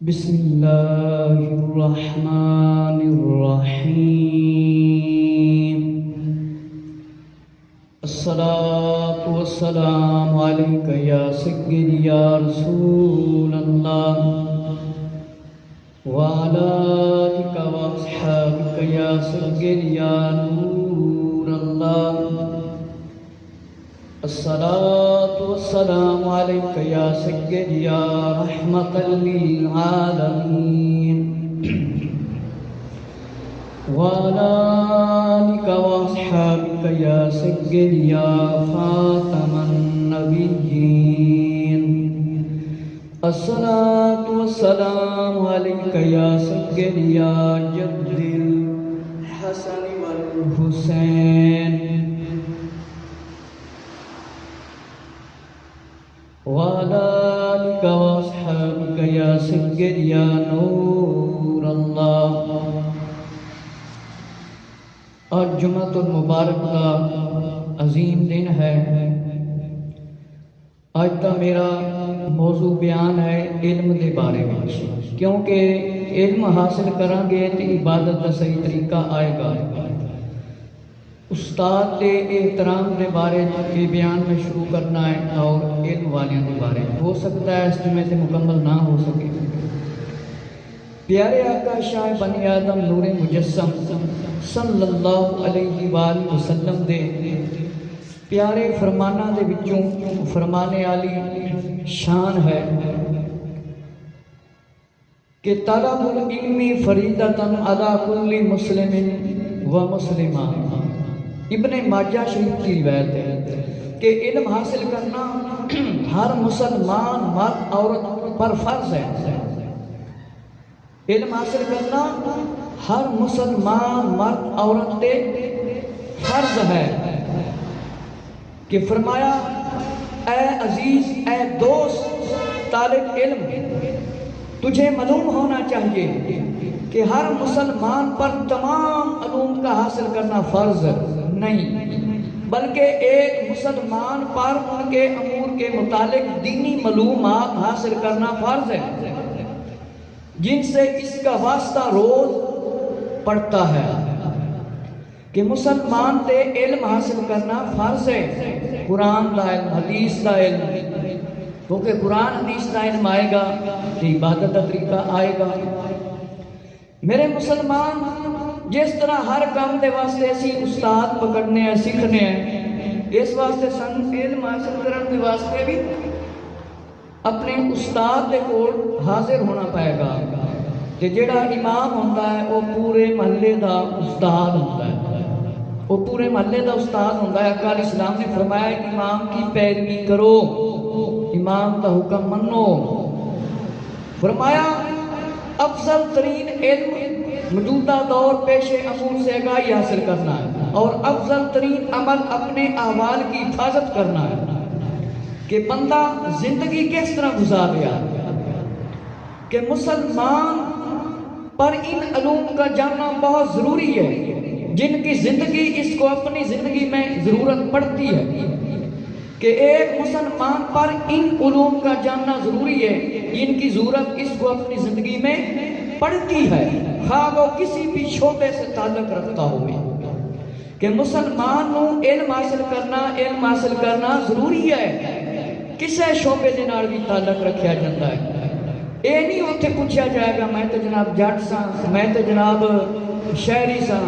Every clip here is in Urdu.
بسم اللہ الرحمن الرحیم الصلاة والسلام علیک یا سید یا رسول اللہ وعلی آلک واصحابک یا سید یا نور اللہ الصلاة والسلام علیک یا سید یا رحمت للعالمین وعلی آلک واصحابک یا سید یا خاتم النبیین الصلاة والسلام علیک یا سید یا جد الحسن والحسین وعلى آلك وأصحابك يا سید یا نور اللہ۔ آج جمعۃ المبارک کا عظیم دن ہے۔ آج کا میرا موضوع بیان ہے علم دے بارے میں، کیونکہ علم حاصل کریں گے تو عبادت کا صحیح طریقہ آئے گا۔ استاد کے احترام کے بارے کے بیان میں شروع کرنا ہے اور علم والیاں کے بارے میں، ہو سکتا ہے اس میں سے مکمل نہ ہو سکے۔ پیارے آقا شاہ بنی آدم نور مجسم صلی اللہ علیہ وآلہ وسلم دے پیارے فرمانہ دے وچوں فرمانے والی شان ہے کہ طلب العلم فریضۃ علی کل مسلم و مسلمہ۔ ابن ماجہ شریف کی روایت ہے کہ علم حاصل کرنا ہر مسلمان مرد عورت پر فرض ہے۔ علم حاصل کرنا ہر مسلمان مرد عورت پہ فرض ہے کہ فرمایا اے عزیز اے دوست طالب علم، تجھے معلوم ہونا چاہیے کہ ہر مسلمان پر تمام علوم کا حاصل کرنا فرض نہیں، بلکہ ایک مسلمان پر ان کے امور کے متعلق دینی معلومات حاصل کرنا فرض ہے، جن سے اس کا واسطہ روز پڑتا ہے کہ مسلمان تے علم حاصل کرنا فرض ہے۔ قرآن دا علم، حدیث دا علم، کیونکہ قرآن حدیث دا علم آئے گا کہ عبادت کا طریقہ آئے گا۔ میرے مسلمان، جس طرح ہر کام دے واسطے اسی استاد پکڑنے ہیں، سیکھنے ہیں، اس واسطے سن علم حاصل کرنے دے واسطے بھی اپنے استاد دے کول حاضر ہونا پائے گا کہ جڑا امام ہوتا ہے وہ پورے محلے دا استاد ہوتا ہے، وہ پورے محلے دا استاد ہوتا ہے۔ آقا علیہ السلام نے فرمایا امام کی پیروی کرو، امام کا حکم منو۔ فرمایا افضل ترین علم موجودہ دور پیش امور سے آگاہی حاصل کرنا ہے، اور افضل ترین عمل اپنے احوال کی حفاظت کرنا ہے کہ بندہ زندگی کس طرح گزار رہا ہے، کہ مسلمان پر ان علوم کا جاننا بہت ضروری ہے جن کی زندگی اس کو اپنی زندگی میں ضرورت پڑتی ہے، کہ ایک مسلمان پر ان علوم کا جاننا ضروری ہے جن کی ضرورت اس کو اپنی زندگی میں پڑتی ہے، خواہ وہ کسی بھی شعبے سے تعلق رکھتا ہوئے، کہ مسلمان نو علم حاصل کرنا ضروری ہے۔ کسے شعبے دے نال بھی تعلق رکھیا جاتا ہے، اے نہیں اتنے پوچھا جائے گا میں تو جناب جٹ ساں، میں تو جناب شہری ساں۔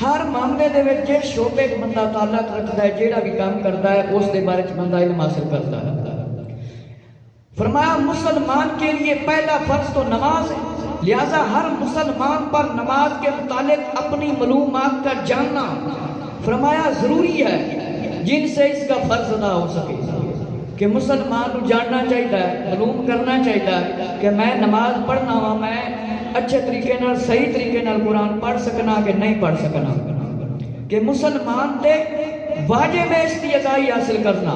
ہر معاملے دے وچ جس شعبے کو بندہ تعلق رکھتا ہے، جیڑا بھی کام کرتا ہے، اس دے بارے میں بندہ علم حاصل کرتا ہے۔ فرمایا مسلمان کے لیے پہلا فرض تو نماز ہے، لہذا ہر مسلمان پر نماز کے متعلق اپنی معلومات کا جاننا فرمایا ضروری ہے، جن سے اس کا فرض ادا ہو سکے کہ مسلمان کو جاننا چاہیے، معلوم کرنا چاہیے کہ میں نماز پڑھنا ہوا، میں اچھے طریقے نال صحیح طریقے نال قرآن پڑھ سکنا کہ نہیں پڑھ سکنا، کہ مسلمان تے واجب ہے اس کی ادائی حاصل کرنا،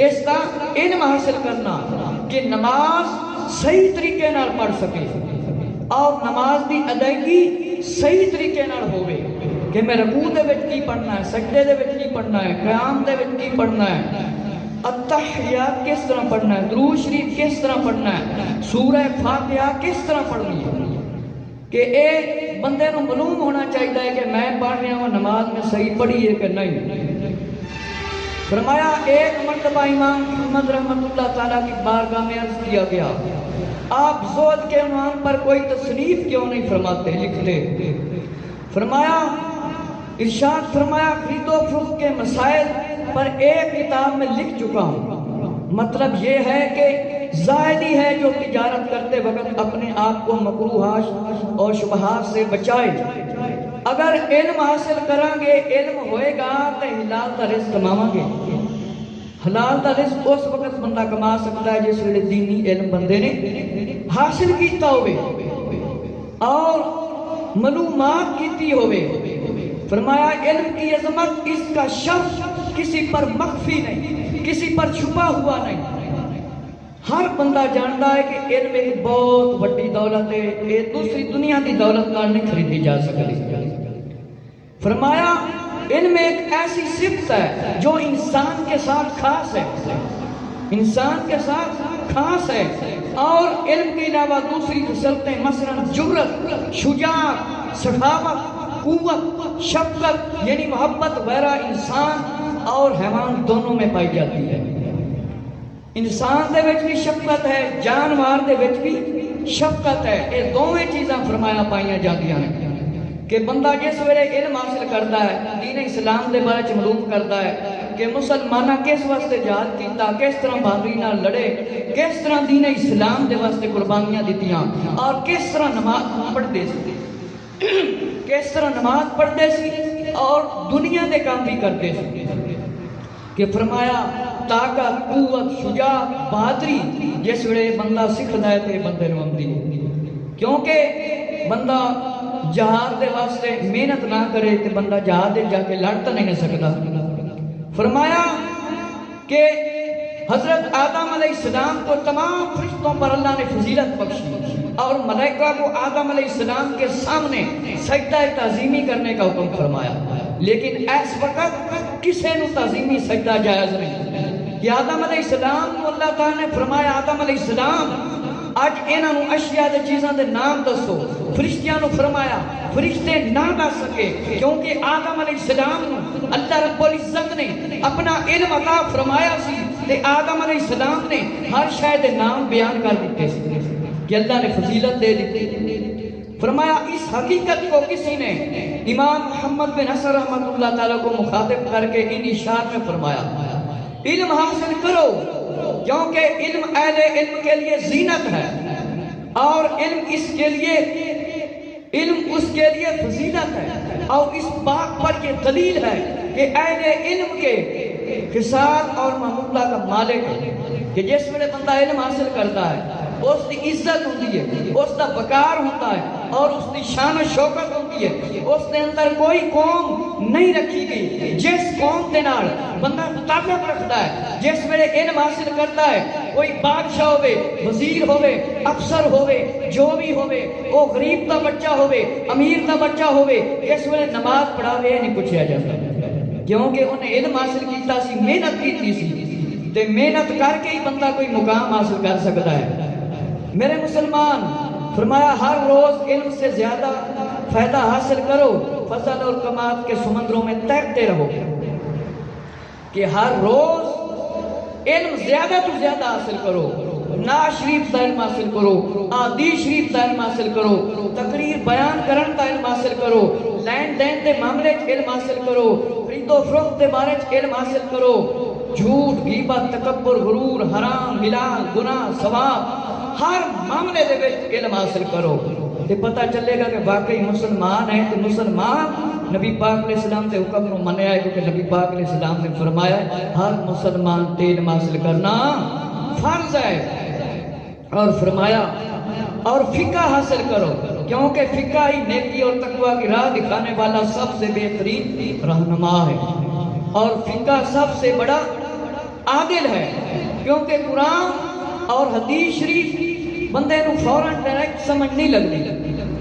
اس کا علم حاصل کرنا کہ نماز صحیح طریقے نال پڑھ سکے اور نماز دی ادائیگی صحیح طریقے نال ہوئے، کہ میں رکوع دے وچ کی پڑھنا ہے، سجدے دے وچ کی پڑھنا ہے، قیام دے وچ کی پڑھنا ہے، التحیات کس طرح پڑھنا ہے، درود شریف کس طرح پڑھنا ہے، سورہ فاتحہ کس طرح پڑھنی ہے، کہ ایک بندے نو معلوم ہونا چاہیے کہ میں پڑھ رہا ہوں نماز میں صحیح پڑھی ہے کہ نہیں۔ فرمایا ایک مرتبہ امام محمد رحمۃ اللہ تعالیٰ کی بارگاہ میں عرض کیا گیا، آپ زہد کے عنوان پر کوئی تصنیف کیوں نہیں فرماتے، لکھتے؟ فرمایا ارشاد فرمایا خرید و فروخت کے مسائل پر ایک کتاب میں لکھ چکا ہوں، مطلب یہ ہے کہ زاہدی ہے جو تجارت کرتے وقت اپنے آپ کو مکروہات اور شبہات سے بچائے، اگر علم حاصل کریں گے علم ہوئے گا تو حلال دا رزق کماواں گے۔ حلال دا رزق اس وقت بندہ کما سکتا ہے جس ویلے دینی علم بندے نے حاصل کیتا ہوئے اور معلومات کیتی ہوئے۔ فرمایا علم کی عظمت، اس کا شرف کسی پر مخفی نہیں، کسی پر چھپا ہوا نہیں، ہر بندہ جانتا ہے کہ علم ایک بہت بڑی دولت ہے، یہ دوسری دنیا کی دولت نال نہیں خریدی جا سکتی۔ فرمایا علم ایک ایسی صفت ہے جو انسان کے ساتھ خاص ہے، انسان کے ساتھ خاص ہے، اور علم کے علاوہ دوسری خصلتیں مثلا جرأت، شجاعت، سخاوت، قوت، شفقت یعنی محبت وغیرہ انسان اور حیوان دونوں میں پائی جاتی ہے۔ انسان دے وچ بھی شفقت ہے، جانور دے وچ بھی شفقت ہے، یہ دونوں چیزاں فرمایا پائیاں جاندیاں ہیں کہ بندہ جس ویلے علم حاصل کرتا ہے، دین اسلام دے بارے چ معلوم کرتا ہے کہ مسلمانہ کس واسطے جہاد کیتا، کس طرح بہادری نال لڑے، کس طرح دین اسلام دے واسطے قربانیاں دیتیاں، اور کس طرح نماز پڑھتے سی، کس طرح نماز پڑھتے سی اور دنیا دے کام بھی کرتے سی، کہ فرمایا طاقت، قوت، شجاعت، بہادری جس ویلے بندہ سکھدا ہے تے بندے نوں آندی ہے، کیونکہ بندہ جہاد دے واسطے محنت نہ کرے تے بندہ جہاد دے جا کے لڑ تو نہیں سکتا۔ فرمایا کہ حضرت آدم علیہ السلام کو تمام فرشتوں پر اللہ نے فضیلت بخشی اور ملائکہ کو آدم علیہ السلام کے سامنے سجدہ تعظیمی کرنے کا حکم فرمایا، لیکن اس وقت کسے نو تعظیمی سجدہ جائز نہیں کہ آدم علیہ السلام کو اللہ تعالیٰ نے فرمایا آدم علیہ السلام آج انہاں نو اشیاء دے چیزاں دے نام دسو، فرشتیاں نو فرمایا فرشتے نہ دس سکے کیونکہ آدم علیہ السلام نو اللہ رب العزت نے اپنا علم عطا فرمایا سی تے آدم علیہ السلام نے ہر شے دے نام بیان کر دیتے سی کہ اللہ نے فضیلت دے دی۔ فرمایا اس حقیقت کو کسی نے امام محمد بن حسن رحمۃ اللہ تعالیٰ کو مخاطب کر کے ان اشار میں فرمایا علم حاصل کرو کیونکہ علم اہل علم کے لیے زینت ہے اور علم اس کے لیے فضیلت ہے، اور اس بات پر یہ دلیل ہے کہ اہل علم کے خصال اور محمودہ کا مالک ہے کہ جس ویلے بندہ علم حاصل کرتا ہے اس کی عزت ہوتی ہے، اس کا وقار ہوتا ہے اور اس کی شان و شوکت ہوتی ہے، اس کے اندر کوئی قوم نہیں رکھی گئی جس قوم کے نال بندہ تعلق رکھتا ہے، جس ویلے علم حاصل کرتا ہے، کوئی بادشاہ ہوئے، وزیر ہوئے، افسر ہوئے، جو بھی ہوئے، وہ غریب کا بچہ ہوئے، امیر کا بچہ ہوئے، جس ویلے نماز پڑھاوے نہیں پوچھا جاتا کیونکہ انہیں علم حاصل کیتا سی، محنت کیتی سی، تے محنت کر کے ہی بندہ کوئی مقام حاصل کر سکتا ہے۔ میرے مسلمان فرمایا ہر روز علم سے زیادہ فائدہ حاصل کرو، فضل اور کمال کے سمندروں میں تیرتے رہو، کہ ہر روز علم زیادہ تو زیادہ حاصل کرو، نعت شریف کا علم حاصل کرو، احادیث شریف کا علم حاصل کرو، تقریر بیان کرن کا علم حاصل کرو، لین دین دے معاملے چ علم حاصل کرو، خرید و فروخت دے بارے چ علم حاصل کرو، جھوٹ، غیبت، تکبر، غرور، حرام، حلال، گناہ، ثواب ہر معاملے دے وچ علم حاصل کرو، تے پتہ چلے گا کہ واقعی مسلمان ہے تو مسلمان نبی پاک علیہ السلام کے حکم کو منیا ہے، کیونکہ نبی پاک علیہ السلام نے فرمایا ہر مسلمان تے علم حاصل کرنا فرض ہے، اور فرمایا اور فقہ حاصل کرو کیونکہ فقہ ہی نیکی اور تقوی کی راہ دکھانے والا سب سے بہترین رہنما ہے، اور فقہ سب سے بڑا عادل ہے، کیونکہ قرآن اور حدیث شریف بندے نو فوراً ڈائریکٹ سمجھ نہیں لگتی،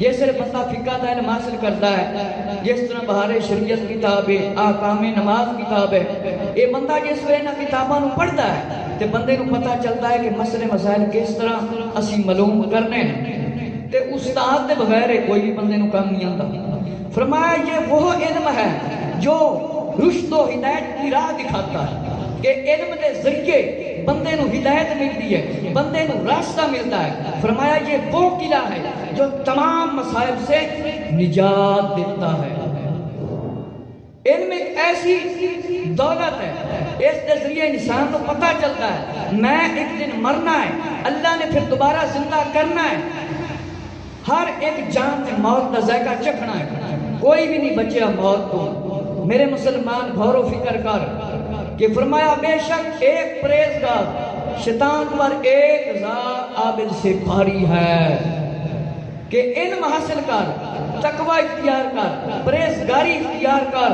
یہ صرف بندہ فقہ کا علم حاصل کرتا ہے، جس طرح بہار شریعت کتاب ہے، آکام نماز کتاب ہے، یہ بندہ جس وے نہ کتاباں پڑھتا ہے تے بندے کو پتہ چلتا ہے کہ مسئلے مسائل کس طرح اسی معلوم کرنے ہیں، تے استاد دے بغیر کوئی بھی بندے کو کام نہیں آتا۔ فرمایا یہ وہ علم ہے جو رشد و ہدایت کی راہ دکھاتا ہے، کہ علم دے ذریعے بندے نو ہدایت ملتی ہے، بندے نو راستہ ملتا ہے۔ فرمایا یہ وہ قلعہ ہے جو تمام مصائب سے نجات دیتا ہے۔ علم ایک ایسی دولت ہے، اس کے ذریعے انسان کو پتہ چلتا ہے میں ایک دن مرنا ہے، اللہ نے پھر دوبارہ زندہ کرنا ہے، ہر ایک جان میں موت کا ذائقہ چکھنا ہے، کوئی بھی نہیں بچیا موت کو۔ میرے مسلمان غور و فکر کر کہ فرمایا بے شک ایک پرہیزگار شیطان پر 1000 عابد سے بھاری ہے، کہ علم حاصل کر، تقوی اختیار کر، پرہیزگاری اختیار کر،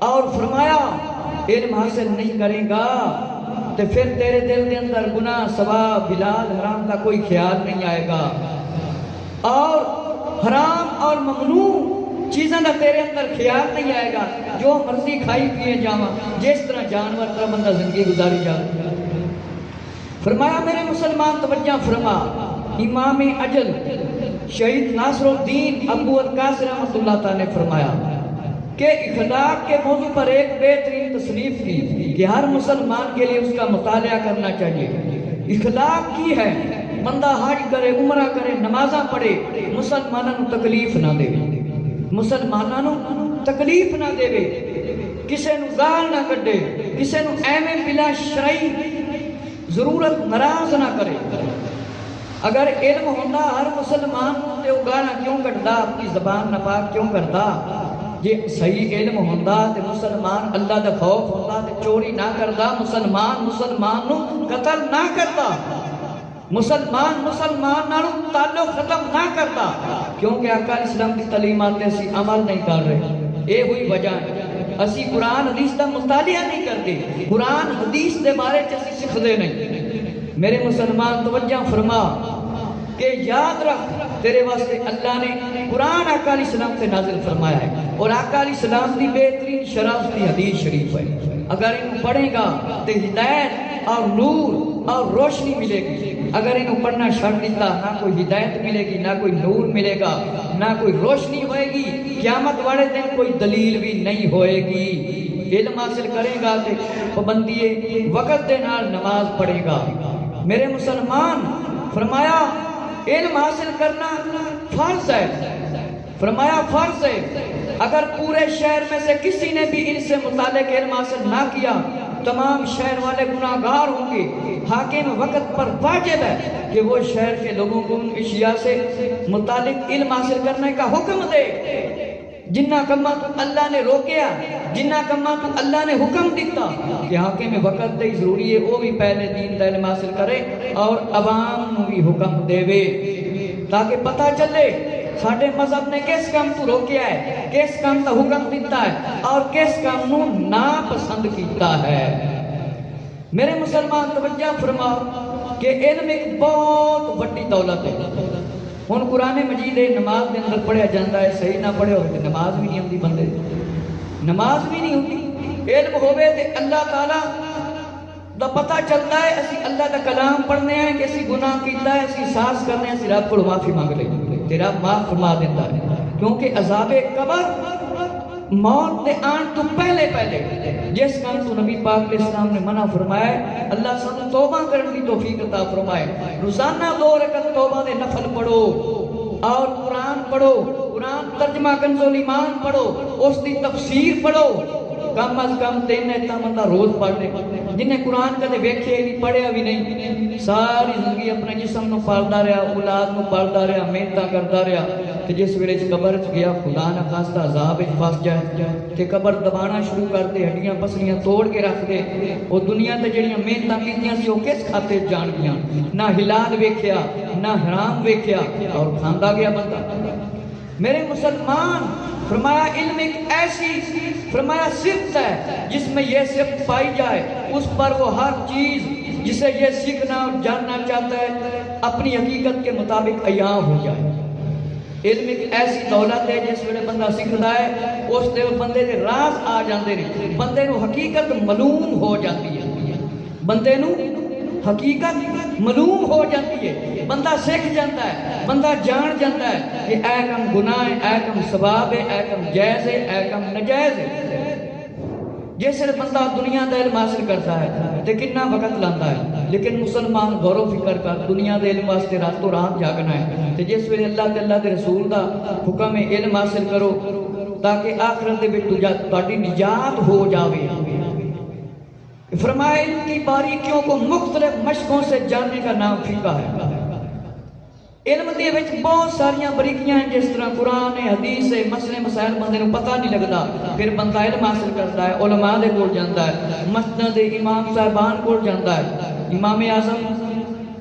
اور فرمایا علم حاصل نہیں کرے گا تو پھر تیرے دل کے اندر گناہ ثواب حلال حرام کا کوئی خیال نہیں آئے گا، اور حرام اور ممنوع چیزیں نہ تیرے اندر خیال نہیں آئے گا، جو مرضی کھائی پیے جاواں، جس طرح جانور طرح بندہ زندگی گزاری جائے۔ فرمایا میرے مسلمان توجہ فرما، امام اجل شہید ناصر الدین ابو القاسم رحمۃ اللہ تعالی نے فرمایا کہ اخلاق کے موضوع پر ایک بہترین تصنیف کی کہ ہر مسلمان کے لیے اس کا مطالعہ کرنا چاہیے۔ اخلاق کی ہے بندہ حج کرے، عمرہ کرے، نمازاں پڑھے، مسلمانوں کو تکلیف نہ دے، مسلمانوں تکلیف نہ دے، کسے نو گال نہ کڈے، کسے نو ایویں بلا شرعی ضرورت ناراض نہ کرے۔ اگر علم ہوندا ہر مسلمان تے وہ گانا کیوں کڈدا، اپنی زبان ناپاک کیوں کردا؟ یہ صحیح علم ہوندا تے مسلمان اللہ دا خوف ہوندا تے چوری نہ کردا، مسلمان نو قتل نہ کردا، مسلمان نالوں تعلق ختم نہ کرتا، کیونکہ آقا علیہ السلام کی تعلیمات اسی عمل نہیں کر رہے۔ یہ ہوئی وجہ ہے اسی قرآن حدیث کا مطالعہ نہیں کرتے، قرآن حدیث دے بارے اسی سکھدے نہیں۔ میرے مسلمان توجہ فرما کہ یاد رکھ تیرے واسطے اللہ نے قرآن آقا علیہ السلام سے نازل فرمایا ہے، اور آقا علیہ السلام کی بہترین شرافتی حدیث شریف ہے، اگر ان پڑھے گا تو ہدایت اور نور اور روشنی ملے گی، اگر انہوں پڑھنا چھوڑ دیتا نہ کوئی ہدایت ملے گی، نہ کوئی نور ملے گا، نہ کوئی روشنی ہوئے گی، قیامت والے دن کوئی دلیل بھی نہیں ہوئے گی۔ علم حاصل کرے گا کہ پابندی وقت دے نال نماز پڑھے گا۔ میرے مسلمان فرمایا علم حاصل کرنا فرض ہے، فرمایا فرض ہے، اگر پورے شہر میں سے کسی نے بھی ان سے متعلق علم حاصل نہ کیا تمام شہر والے گناہگار ہوں گے۔ حاکم وقت پر واجب ہے کہ وہ شہر کے لوگوں کو ان اشیاء سے متعلق علم حاصل کرنے کا حکم دے۔ جنہ کما تو اللہ نے روکیا، جنہ کما تو اللہ نے حکم دیتا کہ حاکم وقت دے ضروری ہے وہ بھی پہلے دین دا علم حاصل کرے اور عوام نو بھی حکم دے وے، تاکہ پتہ چلے ساڑھے مذہب نے کس کام تو روکیا ہے، کس کام کا حکم دیتا ہے اور کس کام نو ناپسند کیتا ہے۔ میرے مسلمان توجہ فرما کہ علم ایک بہت بڑی دولت ہے۔ ہن قرآن مجید نماز دے اندر پڑھیا جاتا ہے، صحیح نہ پڑھے ہوئے تو نماز بھی نہیں ہوتی، بندے نماز بھی نہیں ہوتی۔ علم ہوئے تو اللہ تعالیٰ دا پتہ چلتا ہے اسی اللہ دا کلام پڑھنے ہیں کہ اسی گناہ کیتا ہے، اسی ساز کرنے ہیں، اسی رب کو معافی مانگ لیں، تیرا معاف فرما دیتا ہے، کیونکہ عذاب قبر موت دے آن تو پہلے جس کام تو نبی پاک علیہ السلام نے منع فرمایا ہے، اللہ سب توبہ کرنے کی توفیق عطا فرمائے۔ روزانہ 2 رکعت توبہ دے نفل پڑھو اور قرآن پڑھو، قرآن ترجمہ کنز الایمان پڑھو، اس دی تفسیر پڑھو، کم از کم 3 ایتاں بندہ روز پڑھ لے۔ جنہیں قرآن کدے ویکھے نہیں، پڑھیا بھی نہیں، ساری زندگی اپنے جسم نو پالدا رہا، اولاد نو پالدا رہا، محنتاں کردا رہا، تے جس ویلے قبر چ گیا خدا نہ خاصتا عذاب وچ پھس جائے تے قبر دبانا شروع کر دے، ہڈیاں پسلیاں توڑ کے رکھ دے، وہ دنیا تے جڑیاں محنتاں کیتیاں سی وہ کس کھاتے جان گیاں، نہ حلال ویکھیا نہ حرام ویکھیا اور کھاندا گیا بندہ۔ میرے مسلمان فرمایا علم ایک ایسی فرمایا صفت ہے جس میں یہ صفت پائی جائے اس پر وہ ہر چیز جسے یہ سیکھنا اور جاننا چاہتا ہے اپنی حقیقت کے مطابق عیاں ہو جائے۔ علم ایک ایسی دولت ہے جس ویلے بندہ سیکھتا ہے اس دے بندے دے راز آ جاندے نے، بندے نو حقیقت معلوم ہو جاتی ہے، بندے نو حقیقت معلوم ہو جاتی ہے، بندہ سیکھ جاتا ہے، بندہ جان جاتا ہے کہ اے کم گناہ ہے، اے کم ثواب ہے، اے کم جائز ہے، اے کم نجائز ہے۔ جس ویلے بندہ دنیا دا علم حاصل کرتا ہے تے کتنا وقت لاتا ہے، لیکن مسلمان غور و فکر کر دنیا دے علم واسطے راتوں رات جاگنا ہے، تے جس ویلے اللہ تے اللہ دے رسول دا حکم ہے علم حاصل کرو تاکہ آخرت دے وچ تہاڈی نجات ہو جاوے۔ فرمایا علم کی باریکیوں کو مختلف مشقوں سے جاننے کا نام فقہ ہے۔ علم دے وچ بہت ساریاں باریکیاں ہیں، جس طرح قرآن ہے، حدیث ہے، مسئلے مسائل بندے نوں پتہ نہیں لگدا، پھر بندہ علم حاصل کرتا ہے، علماء دے کول جاندا ہے، مسجد دے امام صاحبان کول جاندا ہے۔ امام اعظم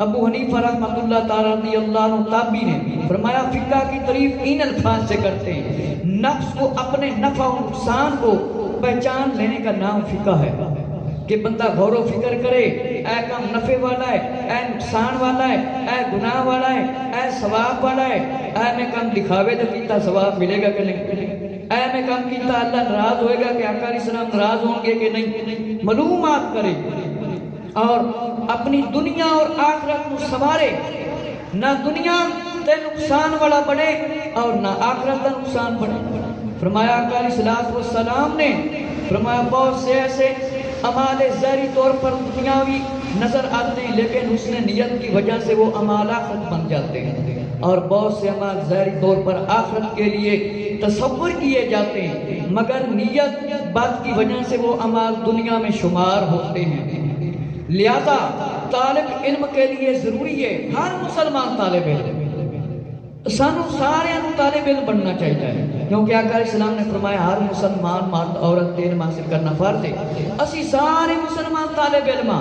ابو حنیفہ رحمۃ اللہ تعالی رضی اللہ عنہ تابعی نے فرمایا فقہ کی تعریف ان الفاظ سے کرتے ہیں، نفس کو اپنے نفع و نقصان کو پہچان لینے کا نام فقہ ہے، کہ بندہ غور و فکر کرے اے کام نفع والا ہے، اے نقصان والا ہے، اے گناہ والا ہے، اے ثواب والا ہے، اے میں کام دکھاوے تو کیتا ثواب ملے گا کہ نہیں، اے میں کام کیتا اللہ ناراض ہوئے گا کہ آقا علیہ السلام ناراض ہوں گے کہ نہیں، معلومات کرے اور اپنی دنیا اور آخرت کو سنوارے، نہ دنیا تے نقصان والا بنے اور نہ آخرت کا نقصان بنے۔ فرمایا آقا علیہ السلام نے فرمایا بہت سے ایسے اعمال ظاہری طور پر دنیاوی نظر آتے ہیں لیکن حسن نیت کی وجہ سے وہ اعمال آخرت بن جاتے ہیں، اور بہت سے اعمال ظاہری طور پر آخرت کے لیے تصور کیے جاتے ہیں مگر نیت بات کی وجہ سے وہ اعمال دنیا میں شمار ہوتے ہیں۔ لہذا طالب علم کے لیے ضروری ہے، ہر مسلمان طالب علم، سانو سارے طالب علم بننا چاہیے، کیونکہ آقا علیہ السلام نے فرمایا ہر مسلمان مرد عورت علم حاصل کرنا فرض ہے۔ اسی سارے مسلمان طالب علم،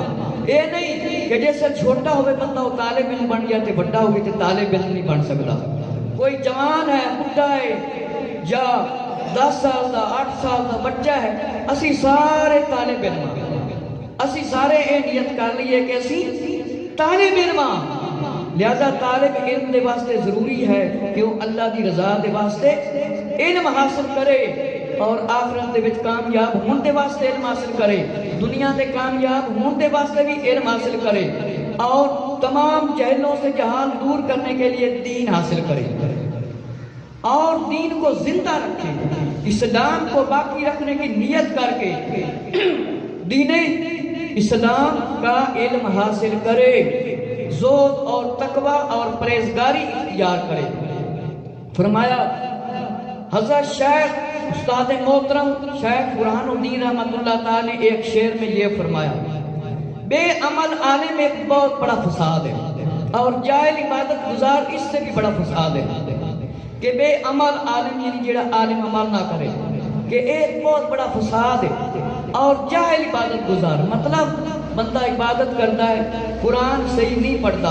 اے نہیں کہ جیسے چھوٹا ہوئے بندہ وہ طالب علم بن گیا تے بڑا ہوگی تے طالب علم نہیں بن سکتا۔ کوئی جوان ہے، بڈھا ہے یا 10 سال دا 8 سال دا بچہ ہے، اسی سارے طالب علم، اسی سارے اے نیت کر لیے کہ اسی طالب علم، لہذا طالب علم دے واسطے ضروری ہے کہ وہ اللہ دی رضا دے واسطے علم حاصل کرے اور آخرت دے وچ کامیاب ہون دے واسطے علم حاصل کرے، دنیا دے کامیاب ہون دے واسطے بھی علم حاصل کرے، اور تمام جہلوں سے جہال دور کرنے کے لیے دین حاصل کرے اور دین کو زندہ رکھے، اسلام کو باقی رکھنے کی نیت کر کے دین اسلام کا علم حاصل کرے، زہد اور تقوی اور پرہیزگاری اختیار کرے۔ فرمایا حضرت شیخ استاد محترم شیخ برہان الدین رحمۃ اللہ تعالی نے ایک شعر میں یہ فرمایا، بے عمل عالم ایک بہت بڑا فساد ہے اور جاہل عبادت گزار اس سے بھی بڑا فساد ہے، کہ بے عمل عالم یعنی جڑا عالم عمل نہ کرے کہ ایک بہت بڑا فساد ہے، اور جاہل عبادت گزار مطلب بندہ عبادت کرتا ہے قرآن صحیح نہیں پڑھتا،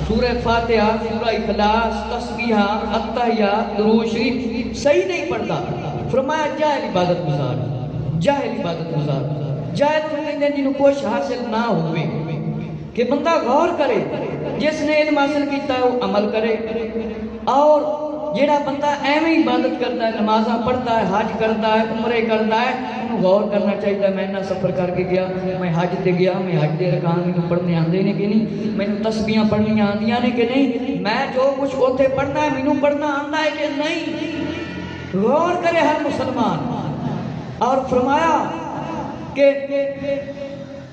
سورہ فاتحہ، سورہ اخلاص، تسبیحہ، اتحیات، درود شریف صحیح نہیں پڑھتا، فرمایا جاہل عبادت گزار، جاہل عبادت گزار، جاہل کہندے جنوں کچھ حاصل نہ ہوئے، کہ بندہ غور کرے، جس نے علم حاصل کیتا ہے وہ عمل کرے، اور جیڑا بندہ ایویں عبادت کرتا ہے، نمازاں پڑھتا ہے، حج کرتا ہے، عمرے کرتا ہے، انہوں غور کرنا چاہیے میں نہ سفر کر کے گیا، میں حج تے گیا، میں حج دے رکان میں پڑھنے آندے نے کہ نہیں، میں تسبیحاں پڑھنی آندیاں نے کہ نہیں، میں جو کچھ اوتھے پڑھنا ہے مینوں پڑھنا آندا ہے کہ نہیں، غور کرے ہر مسلمان۔ اور فرمایا کہ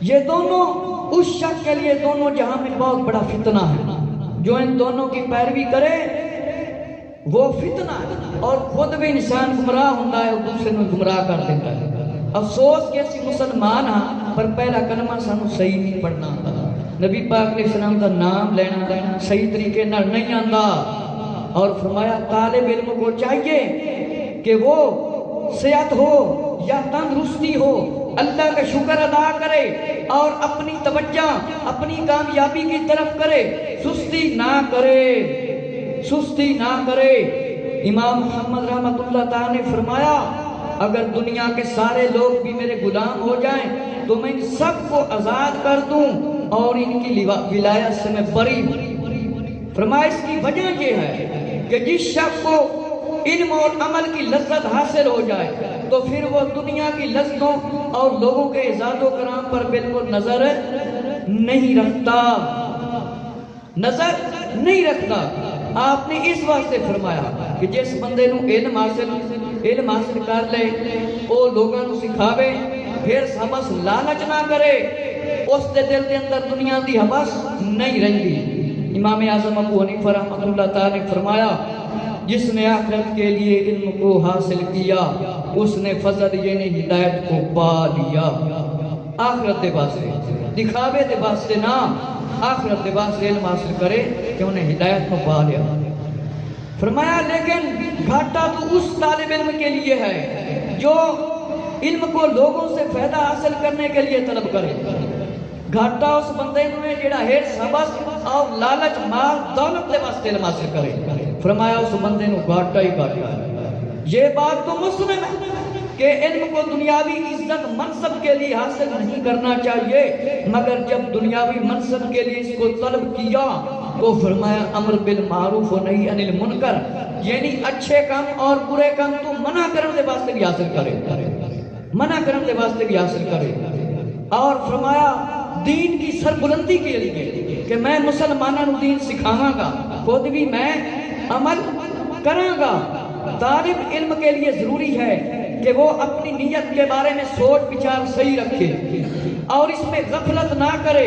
یہ دونوں اس شخص کے لیے دونوں جہاں میں بہت بڑا فتنہ ہے، جو ان دونوں کی پیروی کرے وہ فتنہ ہے، اور خود بھی انسان گمراہ ہوتا ہے اور دوسرے میں گمراہ کر دیتا ہے۔ افسوس کہ اسی مسلمان ہاں پر پہلا کلمہ سانو صحیح نہیں پڑھنا آتا، نبی پاک علیہ السلام کا نام لینا صحیح طریقے نہ نہیں آتا، اور فرمایا طالب علم کو چاہیے کہ وہ صحت ہو یا تندرستی ہو اللہ کا شکر ادا کرے اور اپنی توجہ اپنی کامیابی کی طرف کرے، سستی نہ کرے، سستی نہ کرے۔ امام محمد رحمۃ اللہ تعالی نے فرمایا اگر دنیا کے سارے لوگ بھی میرے غلام ہو جائیں تو میں ان سب کو آزاد کر دوں اور ان کی ولایت سے میں بری ہوں۔ فرمایا اس کی وجہ یہ ہے کہ جس شخص کو علم اور عمل کی لذت حاصل ہو جائے تو پھر وہ دنیا کی لذتوں اور لوگوں کے اعزاز و کرام پر بالکل نظر نہیں رکھتا، نظر نہیں رکھتا۔ آپ نے اس واسطے فرمایا کہ جس بندے نو علم حاصل کر لے وہ لوگاں نو سکھاوے، پھر حوث لالچ نہ کرے، اس دے دل دے اندر دنیا دی حوث نہیں رہندی۔ امام اعظم ابو حنیفہ رحمۃ اللہ تعالی نے فرمایا جس نے آخرت کے لیے علم کو حاصل کیا اس نے فضل یعنی ہدایت کو پا لیا۔ آخرت دے واسطے، دکھاوے دے واسطے نہ، آخرت دے واسطے علم حاصل کرے کہ انہیں ہدایت کو پا لیا۔ فرمایا لیکن گھاٹا تو اس طالب علم کے لیے ہے جو علم کو لوگوں سے فائدہ حاصل کرنے کے لیے طلب کرے۔ گھاٹا اس بندے نے جڑا ہرس حوث اور لالچ مال دولت دے واسطے علم حاصل کرے، فرمایا اس بندے نو گھاٹا ہی گھاٹا ہے۔ یہ بات تو مسلم ہے کہ علم کو دنیاوی عزت منصب کے لیے حاصل نہیں کرنا چاہیے، مگر جب دنیاوی منصب کے لیے اس کو طلب کیا تو فرمایا امر بالمعروف و نہی عن المنکر، یعنی اچھے کام اور برے کام تو منع کرنے دے واسطے بھی حاصل کرے، منع کرنے دے واسطے بھی حاصل کرے۔ اور فرمایا دین کی سربلندی کے لیے کہ میں مسلمانوں دین سکھاواں گا، خود بھی میں عمل کراں گا۔ طالب علم کے لیے ضروری ہے کہ وہ اپنی نیت کے بارے میں سوچ بچار صحیح رکھے اور اس میں غفلت نہ کرے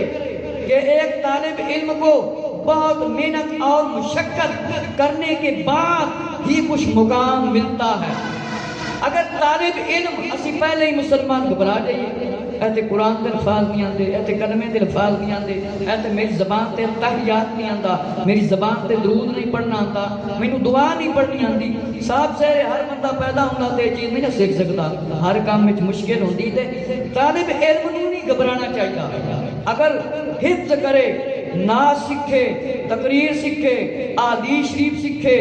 کہ ایک طالب علم کو بہت محنت اور مشقت کرنے کے بعد ہی کچھ مقام ملتا ہے۔ اگر طالب علم اسی پہلے ہی مسلمان گھبرا جائیے، ایتے قرآن دے الفاظ نہیں آندے، ایتے کلمے دے الفاظ نہیں آندے، ایتے میری زبان تے تحیات نہیں آندا، میری زبان تے درود نہیں پڑھنا آندا، مینوں دعا نہیں پڑھنی آندی۔ صاحب سے ہر بندہ پیدا ہوندا تے چیز نہیں سیکھ سکتا، ہر کام وچ مشکل ہوندی تے طالب علم نوں نہیں گھبرانا چاہیے۔ اگر حفظ کرے، ناز سکھے، تقریر سکھے، احادیث شریف سکھے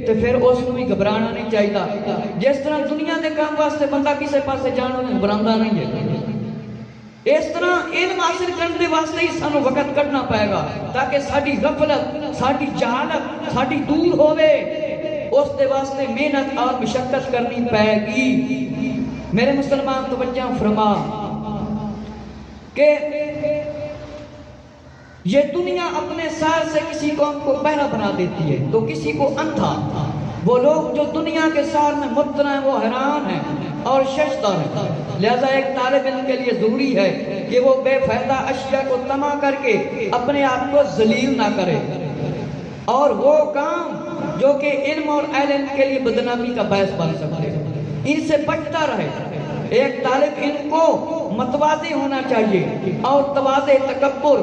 تو پھر اس کو بھی گھبرانا نہیں چاہیے۔ جس طرح دنیا دے کام واسطے بندہ کسے پاسے جانا گھبراندا نہیں ہے، اس طرح علم حاصل کرنے دے واسطے ہی سانو وقت کڈنا پائے گا تاکہ ساڈی غفلت، ساڈی جہالت ساڈی دور ہوے، اس دے واسطے محنت اور مشقت کرنی پائے گی۔ میرے مسلمان توجہ فرما کہ یہ دنیا اپنے سائر سے کسی قوم کو بہرا بنا دیتی ہے تو کسی کو اندھا۔ وہ لوگ جو دنیا کے سائر میں مبتلا ہیں وہ حیران ہیں اور ششدر ہیں۔ لہذا ایک طالب علم کے لیے ضروری ہے کہ وہ بے فائدہ اشیاء کو طمع کر کے اپنے آپ کو ذلیل نہ کرے، اور وہ کام جو کہ علم اور اہل علم کے لیے بدنامی کا باعث بن سکتے ہیں ان سے بچتا رہے۔ ایک طالب علم کو متواضع ہونا چاہیے اور تواضع تکبر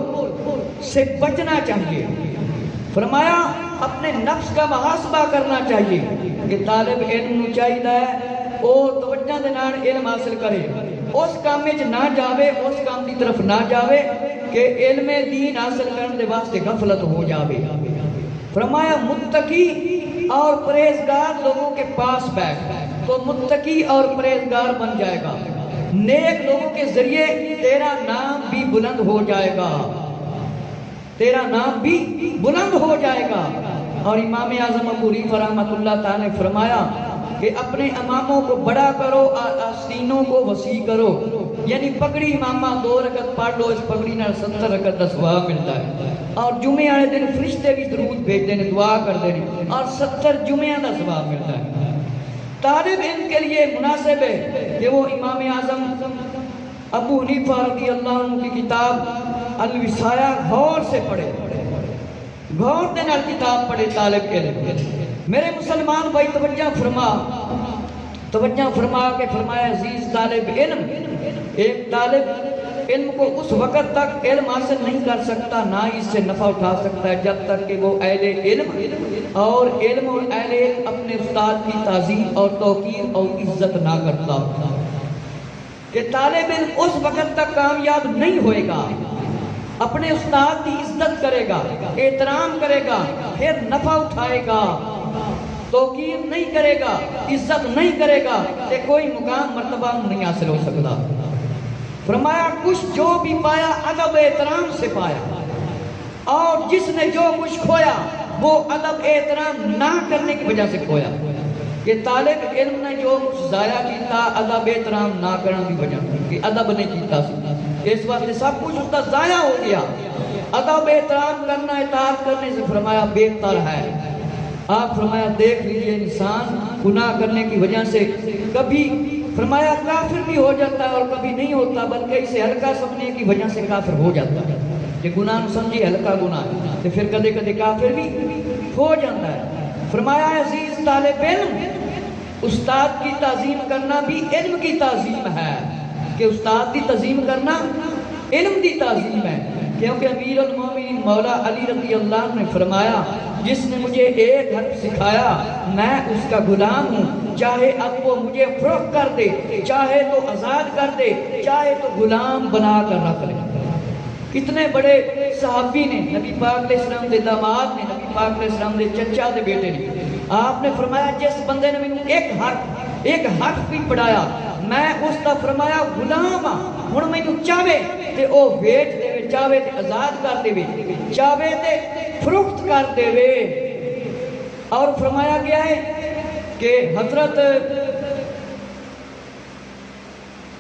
سے بچنا چاہیے۔ فرمایا اپنے نفس کا محاسبہ کرنا چاہیے کہ طالب علم چاہیے وہ توجہ دے نال علم حاصل کرے، اس کام میں نہ جاوے، اس کام کی طرف نہ جاوے کہ علم دین حاصل کرنے دے واسطے غفلت ہو جاوے۔ فرمایا متقی اور پرہیزگار لوگوں کے پاس بیٹھ تو متقی اور پرہیزگار بن جائے گا، نیک لوگوں کے ذریعے تیرا نام بھی بلند ہو جائے گا، تیرا نام بھی بلند ہو جائے گا۔ اور امام اعظم ابو حنیفہ رحمۃ اللہ تعالی نے فرمایا کہ اپنے اماموں کو بڑا کرو، آستینوں کو وسیع کرو، یعنی پگڑی امامہ 2 رکعت پڑھ لو، اس پگڑی نال 70 رکعت دا ثواب ملتا ہے۔ اور جمعے والے دن فرشتے بھی درود بھیجتے ہیں، دعا کرتے ہیں اور 70 جمعہ دا ثواب ملتا ہے۔ طالب علم کے لیے مناسب ہے کہ وہ امام اعظم ابو حنیفہ رضی اللہ عنہ کی کتاب الوصایہ غور سے پڑھے، غور دے نال کتاب پڑھے طالب علم۔ میرے مسلمان بھائی توجہ فرما کے فرمایا عزیز طالب علم، ایک طالب علم کو اس وقت تک علم حاصل نہیں کر سکتا، نہ اس سے نفع اٹھا سکتا ہے جب تک کہ وہ اہل علم اور اہل علم اپنے استاد کی تعظیم اور توقیر اور عزت نہ کرتا۔ کہ طالب علم اس وقت تک کامیاب نہیں ہوئے گا، اپنے استاد کی عزت کرے گا، احترام کرے گا، پھر نفع اٹھائے گا، توقیر نہیں کرے گا، عزت نہیں کرے گا کہ کوئی مقام مرتبہ نہیں حاصل ہو سکتا۔ فرمایا کچھ جو بھی پایا ادب احترام سے پایا، اور جس نے جو کچھ کھویا وہ ادب احترام نہ کرنے کی وجہ سے کھویا کہ طالب علم نے جو ضائع کیتا ادب احترام نہ کرنے کی وجہ کہ ادب نہیں کیتا سی اس واسطے سب کچھ اس کا ضائع ہو گیا ادب احترام کرنا اطاعت کرنے سے فرمایا بہتر ہے آپ فرمایا دیکھ لیجئے انسان گناہ کرنے کی وجہ سے کبھی فرمایا کافر بھی ہو جاتا ہے اور کبھی نہیں ہوتا بلکہ اسے ہلکا سمجھنے کی وجہ سے کافر ہو جاتا ہے کہ گناہ نو سمجھی ہلکا گناہ تو پھر کدے کدے کافر بھی ہو جاتا ہے فرمایا عزیز طالب علم استاد کی تعظیم کرنا بھی علم کی تعظیم ہے کہ استاد کی تعظیم کرنا علم کی تعظیم ہے کیونکہ امیر المومنین مولا علی رضی اللہ عنہ نے فرمایا جس نے مجھے ایک حرف سکھایا میں اس کا غلام ہوں چاہے اب وہ مجھے فروخت کر دے چاہے تو آزاد کر دے چاہے تو غلام بنا کر رکھ لے کتنے بڑے صحابی نے نبی پاک علیہ السلام دے داماد نے نبی پاک علیہ السلام دے چچا دے بیٹے نے آپ نے فرمایا جس بندے نے مجھے ایک حرف بھی پڑھایا میں اس کا فرمایا غلام ہاں ہن مینوں چاہے تے او ویچ دے چاہے تے آزاد کر دے چاہے تے فروخت کر دے اور فرمایا گیا ہے کہ حضرت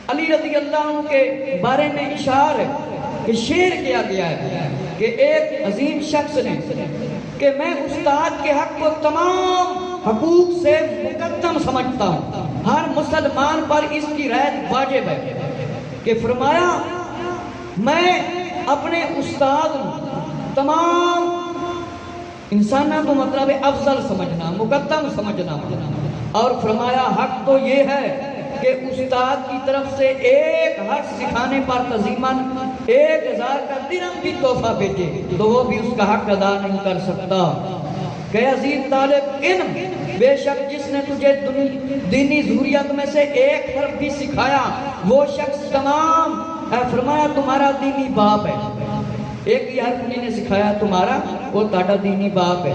علی رضی اللہ عنہ کے بارے میں اشار ہے کہ شعر کیا گیا ہے کہ ایک عظیم شخص نے کہ میں استاد کے حق کو تمام حقوق سے مقدم سمجھتا ہوں ہر مسلمان پر اس کی رعایت واجب ہے کہ فرمایا میں اپنے استاد تمام انسانوں کو مطلب افضل سمجھنا مقدم سمجھنا اور فرمایا حق تو یہ ہے کہ استاد کی طرف سے ایک حرف سکھانے پر تعظیماً 1000 کا درہم بھی تحفہ بھیجے تو وہ بھی اس کا حق ادا نہیں کر سکتا کہ عزیز طالب علم بے شک جس نے تجھے دینی ضروریات میں سے ایک حرف بھی سکھایا وہ شخص تمام فرمایا تمہارا دینی باپ ہے ایک ہی حرف نے سکھایا تمہارا وہ تاڑا دینی باپ ہے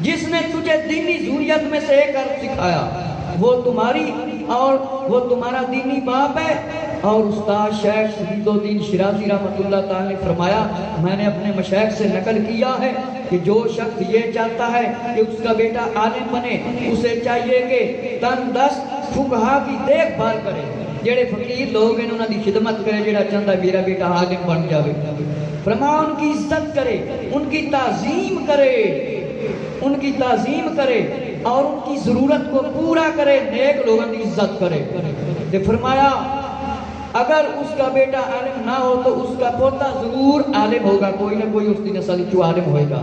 جس نے تجھے دینی ضروریات میں سے ایک حرف سکھایا وہ تمہاری اور وہ تمہارا دینی باپ ہے اور استاد شیخ شہید الدین شیرازی رحمۃ اللہ تعالی نے فرمایا میں نے اپنے مشائخ سے نقل کیا ہے کہ جو شخص یہ چاہتا ہے کہ اس کا بیٹا عالم بنے اسے چاہیے کہ تن دست فقہا کی دیکھ بھال کرے جڑے فقیر لوگ ہیں انہوں کی خدمت کرے جڑا چاہتا ہے میرا بیٹا عالم بن جاوے فرمایا ان کی عزت کرے ان کی تعظیم کرے ان کی تعظیم کرے اور ان کی ضرورت کو پورا کرے نیک لوگوں کی عزت کرے تو فرمایا اگر اس کا بیٹا عالم نہ ہو تو اس کا پوتا ضرور عالم ہوگا کوئی نہ کوئی اس کی نسل جو عالم ہوئے گا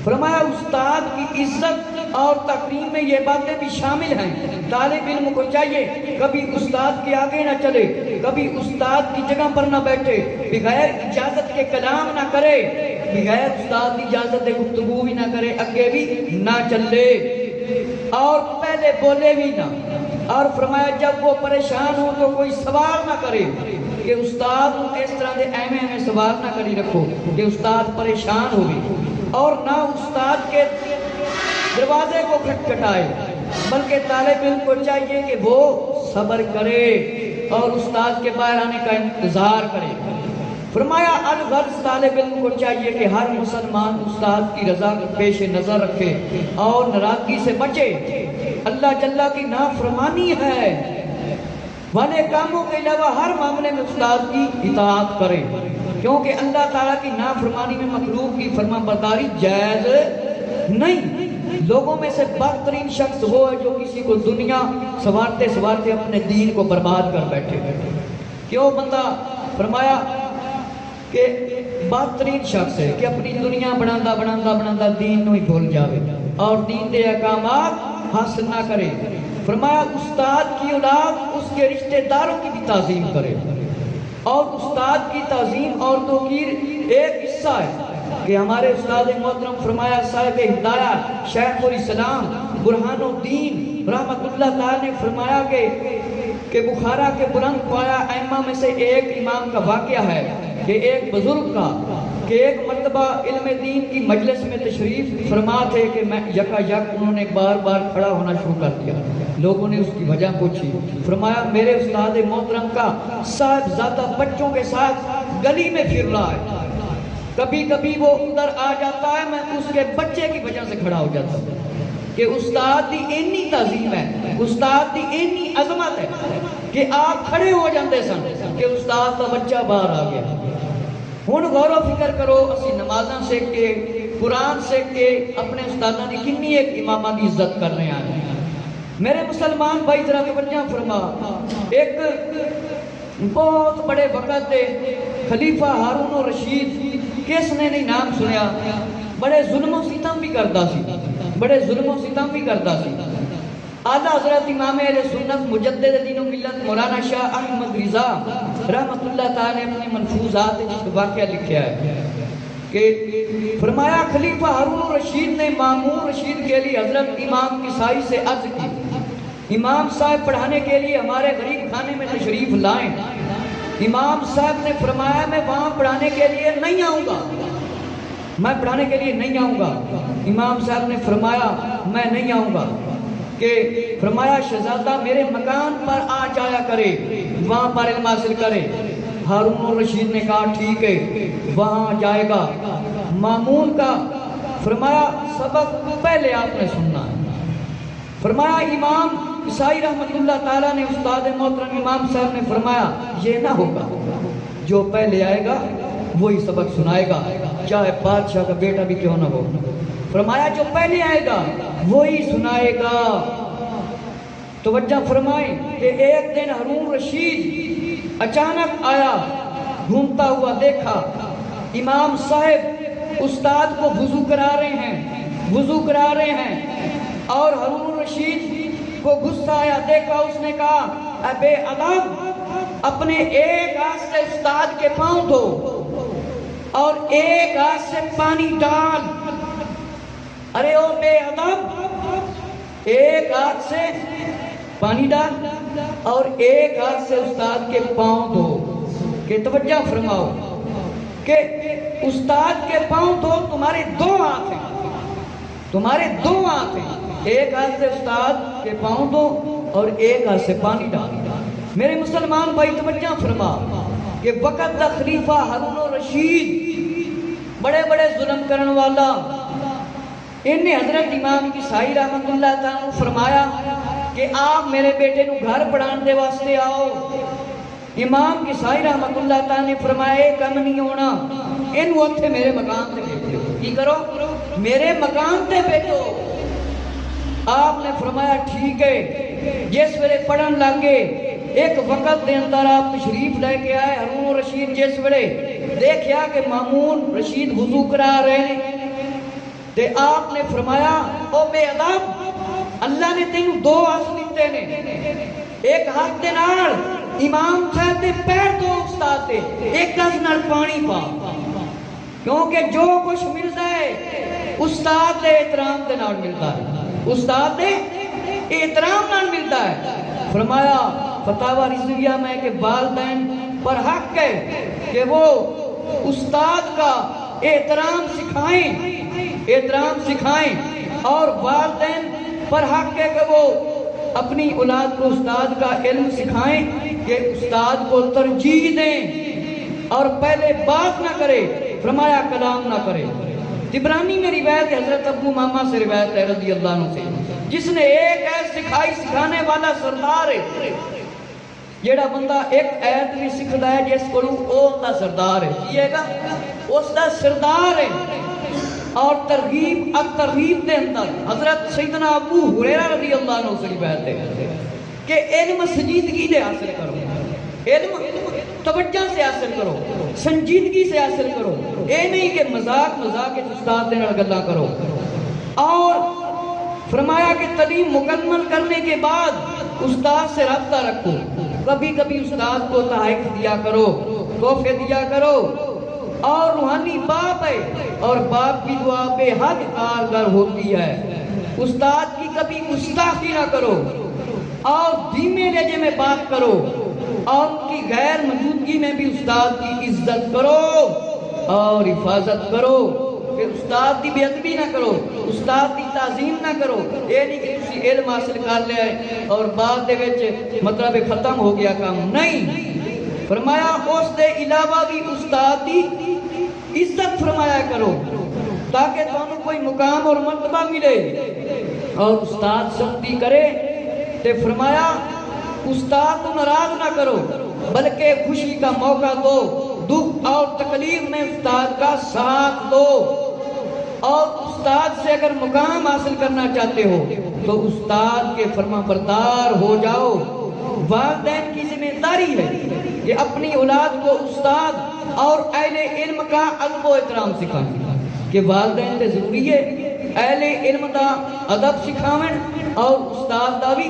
فرمایا استاد کی عزت اور تقریم میں یہ باتیں بھی شامل ہیں طالب علم کو چاہیے کبھی استاد کے آگے نہ چلے کبھی استاد کی جگہ پر نہ بیٹھے بغیر اجازت کے کلام نہ کرے بغیر استاد کی اجازت کے گفتگو بھی نہ کرے اگے بھی نہ چلے اور پہلے بولے بھی نہ اور فرمایا جب وہ پریشان ہو تو کوئی سوال نہ کرے کہ استاد اس طرح دے ایمے سوال نہ کری رکھو کہ استاد پریشان ہوگی اور نہ استاد کے دروازے کو کھٹکھٹائے بلکہ طالب علم کو چاہیے کہ وہ صبر کرے اور استاد کے باہر آنے کا انتظار کرے فرمایا الغرض طالب علم کو چاہیے کہ ہر مسلمان استاد کی رضا کو پیش نظر رکھے اور ناراضگی سے بچے اللہ جل کی نافرمانی ہے والے کاموں کے علاوہ ہر معاملے میں استاد کی اطاعت کرے کیونکہ اللہ تعالیٰ کی نافرمانی میں مخلوق کی فرما برداری جائز نہیں لوگوں میں سے بدترین شخص وہ ہے جو کسی کو دنیا سوارتے سوارتے اپنے دین کو برباد کر بیٹھے کیوں بندہ فرمایا کہ بدترین شخص ہے کہ اپنی دنیا بناندہ دین نو ہی بھول جاوے اور دین دے احکامات حاصل نہ کرے فرمایا استاد کی اولاد اس کے رشتہ داروں کی بھی تعظیم کرے اور استاد کی تعظیم اور توقیر ایک حصہ ہے کہ ہمارے استاد محترم فرمایا صاحب ہدایہ شیخ الاسلام برہان الدین رحمت اللہ تعالی نے فرمایا کہ بخارا کے بلند پایا ائمہ میں سے ایک امام کا واقعہ ہے کہ ایک بزرگ کا کہ ایک مرتبہ علم دین کی مجلس میں تشریف فرما تھے کہ میں یکا یک انہوں نے بار بار کھڑا ہونا شروع کر دیا لوگوں نے اس کی وجہ پوچھی فرمایا میرے استاد محترم کا صاحب زیادہ بچوں کے ساتھ گلی میں پھر رہا ہے کبھی کبھی وہ ادھر آ جاتا ہے، میں اس کے بچے کی وجہ سے کھڑا ہو جاتا ہوں کہ استاد دی اینی تعظیم ہے، استاد دی اینی عظمت ہے کہ آپ کھڑے ہو جاندے سن کہ استاد کا بچہ باہر آ گیا۔ ہن غور و فکر کرو، اسی نمازاں سیکھ کے، قرآن سیکھ کے اپنے استاداں دی کنی ایک اماماں دی عزت کر رہے ہیں۔ میرے مسلمان بھائی ذرا توجہ فرما، ایک بہت بڑے وقت دے خلیفہ ہارون الرشید، کس نے نہیں نام سنیا، بڑے ظلم و ستم بھی کرتا سی، بڑے ظلم و ستم بھی کرتا سی۔ اعلیٰ حضرت امام اہل سنت مجدد دین و ملت مولانا شاہ احمد رضا رحمۃ اللہ تعالی نے اپنے منفوذات میں واقعہ لکھا ہے کہ فرمایا خلیفہ ہارون الرشید نے مامون رشید کے لیے حضرت امام کسائی سے عرض کی، امام صاحب پڑھانے کے لیے ہمارے غریب خانے میں تشریف لائیں۔ امام صاحب نے فرمایا میں وہاں پڑھانے کے لیے نہیں آؤں گا، میں پڑھانے کے لیے نہیں آؤں گا۔ امام صاحب نے فرمایا میں نہیں آؤں گا، کہ فرمایا شہزادہ میرے مکان پر آ جایا کرے، وہاں پر علم حاصل کرے۔ ہارون الرشید نے کہا ٹھیک ہے، وہاں جائے گا۔ مامون کا فرمایا سبق پہلے آپ نے سننا ہے۔ فرمایا امام عیسائی رحمت اللہ تعالیٰ نے استاد محترم امام صاحب نے فرمایا یہ نہ ہوگا، جو پہلے آئے گا وہی سبق سنائے گا، چاہے بادشاہ کا بیٹا بھی کیوں نہ ہو۔ فرمایا جو پہلے آئے گا وہی سنائے گا۔ توجہ فرمائیں کہ ایک دن ہارون رشید اچانک آیا، گھومتا ہوا دیکھا امام صاحب استاد کو وضو کرا رہے ہیں، وضو کرا رہے ہیں، اور ہارون رشید کو غصہ آیا، دیکھا اس نے کہا اے بے ادب، اپنے ایک ہاتھ سے استاد کے پاؤں دھو اور ایک ہاتھ سے پانی ڈال۔ ارے او بے ادب، ایک ہاتھ سے پانی ڈال اور ایک ہاتھ سے استاد کے پاؤں دھو۔ کہ توجہ فرماؤ کہ استاد کے پاؤں دھو، تمہارے دو ہاتھ ہیں، تمہارے دو ہاتھ ہیں، ایک ہاتھ سے استاد کے پاؤں دو اور ایک ہاتھ سے پانی ڈال۔ میرے مسلمان بھائی توجہ فرما کہ وقت دا خلیفہ ہارون الرشید بڑے بڑے ظلم کرن والا، انہیں حضرت امام کسائی رحمت اللہ تعالیٰ نے فرمایا کہ آپ میرے بیٹے نو گھر پڑھان دے واسطے آؤ۔ امام کسائی رحمت اللہ تعالیٰ نے فرمایا ایک کم نہیں ہونا، انہوں اتھے میرے مکان تے بیٹھو۔ کی کرو؟ میرے مکان تے بیٹھو۔ آپ نے فرمایا ٹھیک ہے۔ جس ویلے پڑھن لگے، ایک وقت دے اندر آپ تشریف لے کے آئے۔ ہارون رشید جس ویلے دیکھیا کہ مامون رشید وضو کرا رہے ہیں، تے آپ نے فرمایا او بے ادب، اللہ نے تینوں دو ہاتھ دیتے نے، ایک ہاتھ دے نال امام صاحب دے پیر دو استاد دے، ایک ہاتھ نال پانی پا، کیونکہ جو کچھ ملتا ہے استاد دے احترام دے نال ملتا ہے، استاد دے احترام نال ملتا ہے۔ فرمایا فتاوی رضویہ میں کہ والدین پر حق ہے کہ وہ استاد کا احترام سکھائیں، احترام سکھائیں، اور والدین پر حق ہے کہ وہ اپنی اولاد کو استاد کا علم سکھائیں، کہ استاد کو ترجیح دیں اور پہلے بات نہ کرے، فرمایا کلام نہ کرے۔ طبرانی میں روایت حضرت ابو ماما سے روایت ہے رضی اللہ عنہ سے، جس نے ایک ایت سکھائی سکھانے والا سردار ہے۔ جیڑا بندہ ایک ایت بھی سکھدا ہے جس کو او دا سردار ہے، یہ گا اس دا سردار ہے۔ اور ترغیب الترغیب دے اندر حضرت سیدنا ابو ہریرہ رضی اللہ عنہ سے روایت ہے کہ علم سنجیدگی سے حاصل کرو، علم توجہ سے حاصل کرو، سنجیدگی سے حاصل کرو، اے نہیں کہ مذاق مذاق کے استاد دینا گلا کرو۔ اور فرمایا کہ تعلیم مکمل کرنے کے بعد استاد سے رابطہ رکھو، کبھی کبھی استاد کو تحائف دیا کرو، تحفے دیا کرو۔ اور روحانی باپ ہے، اور باپ کی دعا بے حد کارگر ہوتی ہے۔ استاد کی کبھی گستاخی نہ کرو، اور دھیمے لہجے میں بات کرو، اور ان کی غیر موجودگی میں بھی استاد کی عزت کرو اور حفاظت کرو، کہ استاد کی بے ادبی نہ کرو، استاد کی تعظیم نہ کرو۔ یہ نہیں کہ تسی علم حاصل کر لیا ہے اور بعد دے وچ مطلب ختم ہو گیا کام، نہیں۔ فرمایا اس دے علاوہ بھی استاد دی عزت فرمایا کرو تاکہ تمہیں کوئی مقام اور مرتبہ ملے۔ اور استاد سختی کرے تے فرمایا استاد کو ناراض نہ کرو بلکہ خوشی کا موقع دو، دکھ اور تکلیف میں استاد کا ساتھ دو۔ اور استاد سے اگر مقام حاصل کرنا چاہتے ہو تو استاد کے فرما بردار ہو جاؤ۔ والدین کی ذمہ داری ہے کہ اپنی اولاد کو استاد اور اہل علم کا ادب و احترام سکھائیں، کہ والدین تے ضروری ہے اہل علم دا ادب سکھاویں اور استاد دا بھی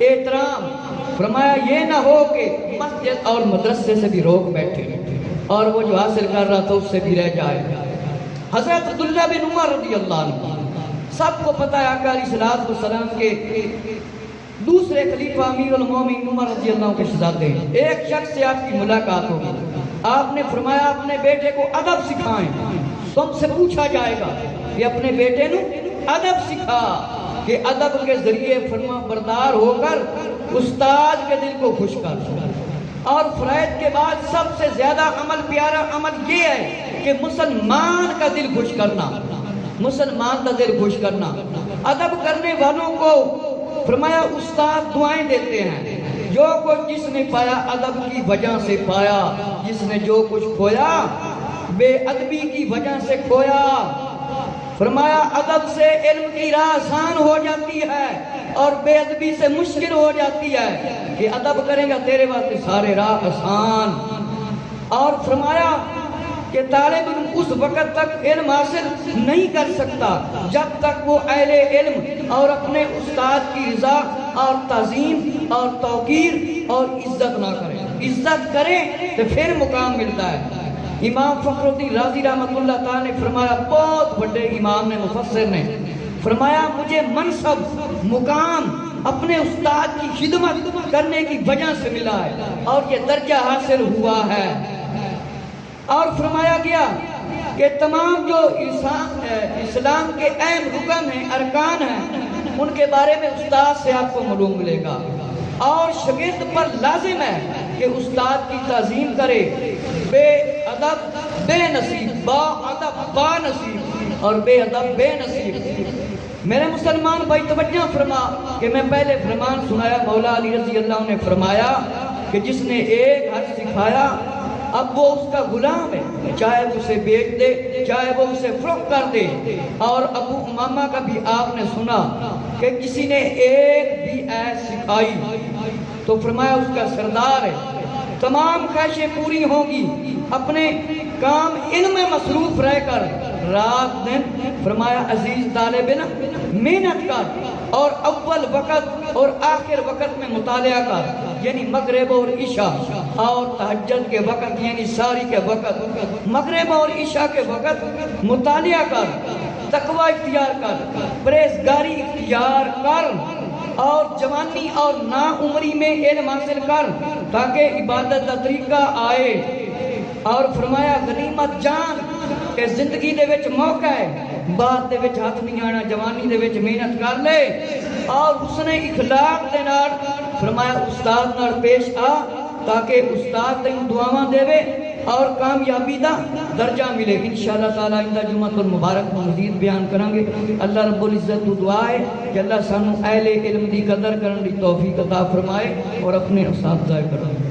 احترام۔ فرمایا یہ نہ ہو کہ مسجد اور مدرسے سے بھی روک بیٹھے اور وہ جو حاصل کر رہا تھا اس سے بھی رہ جائے۔ حضرت عبداللہ بن عمر رضی اللہ عنہ، سب کو پتہ ہے آقا علیہ السلام کے دوسرے خلیفہ امیر المومنین عمر رضی اللہ عنہ کے شہزادے ہیں۔ ایک شخص سے آپ کی ملاقات ہوگی، آپ نے فرمایا اپنے بیٹے کو ادب سکھائیں، تم سے پوچھا جائے گا کہ اپنے بیٹے نو ادب سکھا، کہ ادب کے ذریعے فرما بردار ہو کر استاد کے دل کو خوش کر۔ اور فرائض کے بعد سب سے زیادہ عمل پیارا عمل یہ ہے کہ مسلمان کا دل خوش کرنا، مسلمان کا دل خوش کرنا۔ ادب کرنے والوں کو فرمایا استاد دعائیں دیتے ہیں، جو کچھ جس نے پایا ادب کی وجہ سے پایا، جس نے جو کچھ کھویا بے ادبی کی وجہ سے کھویا۔ فرمایا ادب سے علم کی راہ آسان ہو جاتی ہے اور بے ادبی سے مشکل ہو جاتی ہے، کہ ادب کریں گا تیرے واسطے سارے راہ آسان۔ اور فرمایا کہ طالب علم اس وقت تک علم حاصل نہیں کر سکتا جب تک وہ اہل علم اور اپنے استاد کی رضا اور تعظیم اور توقیر اور عزت نہ کرے۔ عزت کرے تو پھر مقام ملتا ہے۔ امام فخر الدین رازی رحمۃ اللہ تعالی نے فرمایا، بہت بڑے امام نے، مفسر نے فرمایا مجھے منصب مقام اپنے استاد کی خدمت کرنے کی وجہ سے ملا ہے اور یہ درجہ حاصل ہوا ہے۔ اور فرمایا گیا کہ تمام جو اسلام کے اہم رکن ہیں، ارکان ہیں، ان کے بارے میں استاد سے آپ کو معلوم ملے گا۔ اور شاگرد پر لازم ہے کہ استاد کی تعظیم کرے۔ بے ادب بے نصیب، با ادب با نصیب اور بے ادب بے نصیب۔ میرے مسلمان بھائی توجہ فرما کہ میں پہلے فرمان سنایا، مولا علی رضی اللہ عنہ نے فرمایا کہ جس نے ایک حرف سکھایا اب وہ اس کا غلام ہے، چاہے اسے بیچ دے چاہے وہ اسے فروخت کر دے۔ اور ابو امامہ کا بھی آپ نے سنا کہ کسی نے ایک بھی ایس سکھائی تو فرمایا اس کا سردار ہے۔ تمام خواہشیں پوری ہوں گی، اپنے کام علم میں مصروف رہ کر رات دن فرمایا عزیز طالب علم محنت کر اور اول وقت اور آخر وقت میں مطالعہ کر، یعنی مغرب اور عشاء اور تہجد کے وقت، یعنی ساری کے وقت، مغرب اور عشاء کے وقت مطالعہ کر، تقوی اختیار کر، پرہیزگاری اختیار کر، اور جوانی اور ناعمری میں علم حاصل کر تاکہ عبادت کا طریقہ آئے۔ اور فرمایا غنیمت جان کہ زندگی دے وچ موقع ہے، بعد دے وچ ہاتھ نہیں آنا، جوانی دے وچ محنت کر لے۔ اور اس نے اخلاق دے نال فرمایا استاد نال پیش آ تاکہ استاد تینوں دعاواں دے اور کامیابی دا درجہ ملے۔ انشاءاللہ تعالیٰ اندہ جمعۃ المبارک میں مزید بیان کریں گے۔ اللہ رب العزت تو دعا ہے کہ اللہ سانو اہل علم دی قدر کرن دی توفیق عطا فرمائے اور اپنے اساتذہ کریں۔